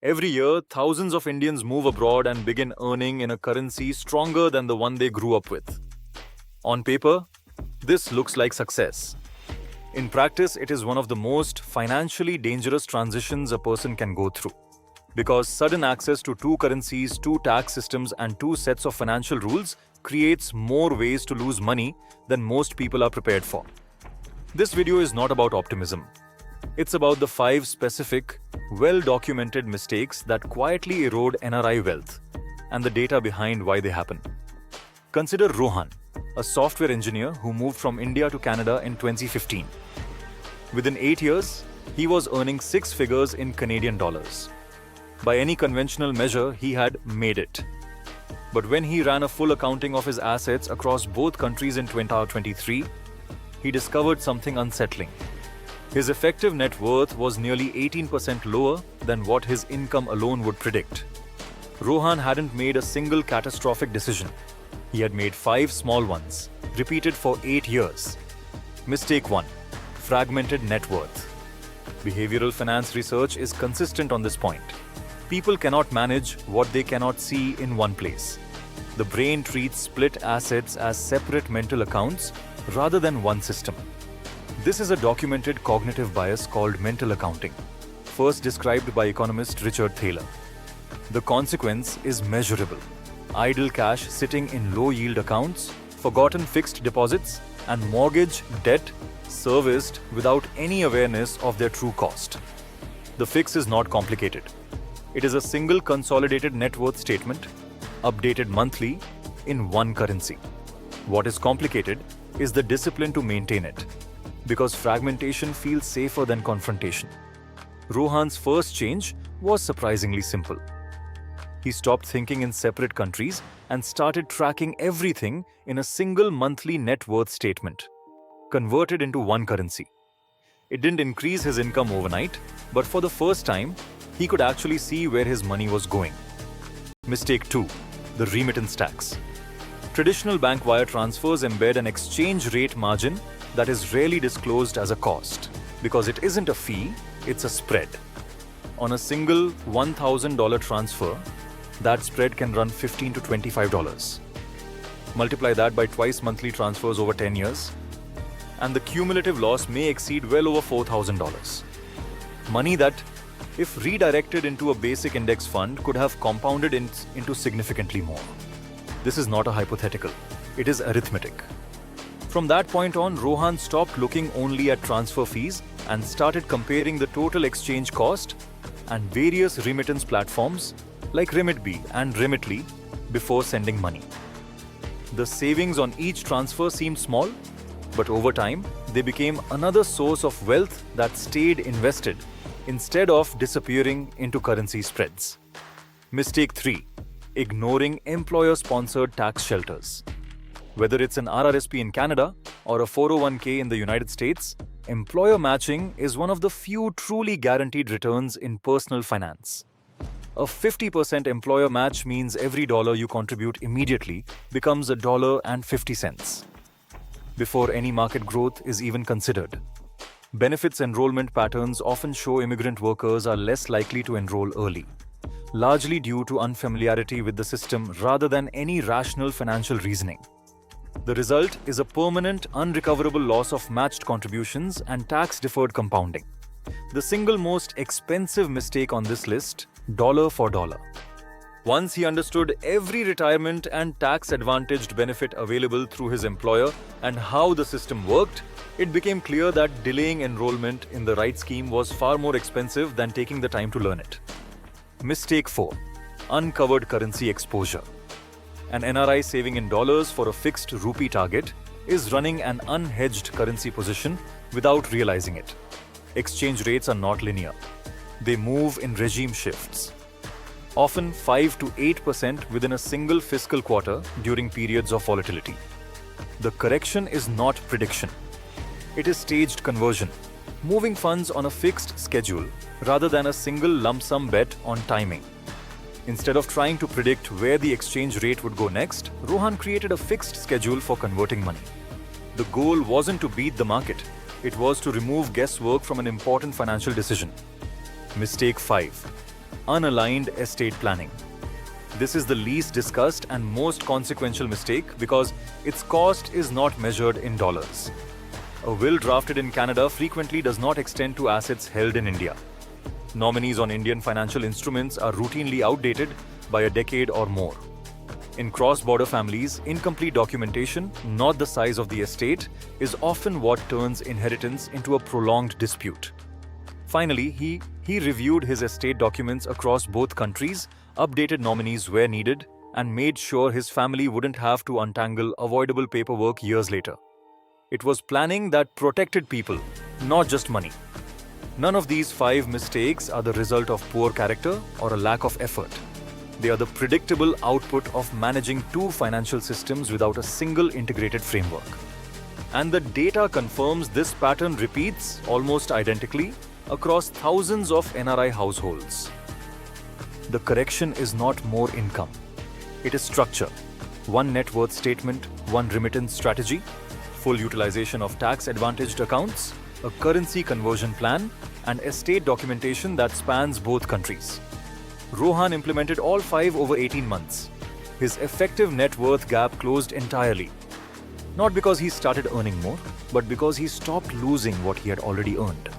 Every year, thousands of Indians move abroad and begin earning in a currency stronger than the one they grew up with. On paper, this looks like success. In practice, it is one of the most financially dangerous transitions a person can go through. Because sudden access to two currencies, two tax systems, and two sets of financial rules creates more ways to lose money than most people are prepared for. This video is not about optimism. It's about the 5 specific, well-documented mistakes that quietly erode NRI wealth and the data behind why they happen. Consider Rohan, a software engineer who moved from India to Canada in 2015. Within 8 years, he was earning 6 figures in Canadian dollars. By any conventional measure, he had made it. But when he ran a full accounting of his assets across both countries in 2023, he discovered something unsettling. His effective net worth was nearly 18% lower than what his income alone would predict. Rohan hadn't made a single catastrophic decision. He had made 5 small ones, repeated for 8 years. Mistake 1. Fragmented net worth. Behavioral finance research is consistent on this point. People cannot manage what they cannot see in one place. The brain treats split assets as separate mental accounts rather than one system. This is a documented cognitive bias called mental accounting, first described by economist Richard Thaler. The consequence is measurable. Idle cash sitting in low-yield accounts, forgotten fixed deposits, and mortgage debt serviced without any awareness of their true cost. The fix is not complicated. It is a single consolidated net worth statement, updated monthly, in one currency. What is complicated is the discipline to maintain it, because fragmentation feels safer than confrontation. Rohan's first change was surprisingly simple. He stopped thinking in separate countries and started tracking everything in a single monthly net worth statement, converted into one currency. It didn't increase his income overnight, but for the first time, he could actually see where his money was going. Mistake 2. The remittance tax. Traditional bank wire transfers embed an exchange rate margin that is rarely disclosed as a cost, because it isn't a fee, it's a spread. On a single $1,000 transfer, that spread can run $15 to $25. Multiply that by twice monthly transfers over 10 years, and the cumulative loss may exceed well over $4,000. Money that, if redirected into a basic index fund, could have compounded into significantly more. This is not a hypothetical, it is arithmetic. From that point on, Rohan stopped looking only at transfer fees and started comparing the total exchange cost and various remittance platforms like Remitbee and Remitly before sending money. The savings on each transfer seemed small, but over time, they became another source of wealth that stayed invested instead of disappearing into currency spreads. Mistake 3. Ignoring employer-sponsored tax shelters. Whether it's an RRSP in Canada or a 401k in the United States, employer matching is one of the few truly guaranteed returns in personal finance. A 50% employer match means every dollar you contribute immediately becomes $1.50 before any market growth is even considered. Benefits enrollment patterns often show immigrant workers are less likely to enroll early, largely due to unfamiliarity with the system rather than any rational financial reasoning. The result is a permanent, unrecoverable loss of matched contributions and tax-deferred compounding. The single most expensive mistake on this list, dollar for dollar. Once he understood every retirement and tax-advantaged benefit available through his employer and how the system worked, it became clear that delaying enrollment in the right scheme was far more expensive than taking the time to learn it. Mistake 4. Uncovered currency exposure. An NRI saving in dollars for a fixed rupee target is running an unhedged currency position without realizing it. Exchange rates are not linear. They move in regime shifts, often 5 to 8% within a single fiscal quarter during periods of volatility. The correction is not prediction. It is staged conversion, moving funds on a fixed schedule rather than a single lump sum bet on timing. Instead of trying to predict where the exchange rate would go next, Rohan created a fixed schedule for converting money. The goal wasn't to beat the market, it was to remove guesswork from an important financial decision. Mistake 5. Unaligned estate planning. This is the least discussed and most consequential mistake because its cost is not measured in dollars. A will drafted in Canada frequently does not extend to assets held in India. Nominees on Indian financial instruments are routinely outdated by a decade or more. In cross-border families, incomplete documentation, not the size of the estate, is often what turns inheritance into a prolonged dispute. Finally, he reviewed his estate documents across both countries, updated nominees where needed, and made sure his family wouldn't have to untangle avoidable paperwork years later. It was planning that protected people, not just money. None of these 5 mistakes are the result of poor character or a lack of effort. They are the predictable output of managing 2 financial systems without a single integrated framework. And the data confirms this pattern repeats almost identically across thousands of NRI households. The correction is not more income. It is structure. 1 net worth statement, 1 remittance strategy, full utilization of tax-advantaged accounts, a currency conversion plan, and estate documentation that spans both countries. Rohan implemented all 5 over 18 months. His effective net worth gap closed entirely. Not because he started earning more, but because he stopped losing what he had already earned.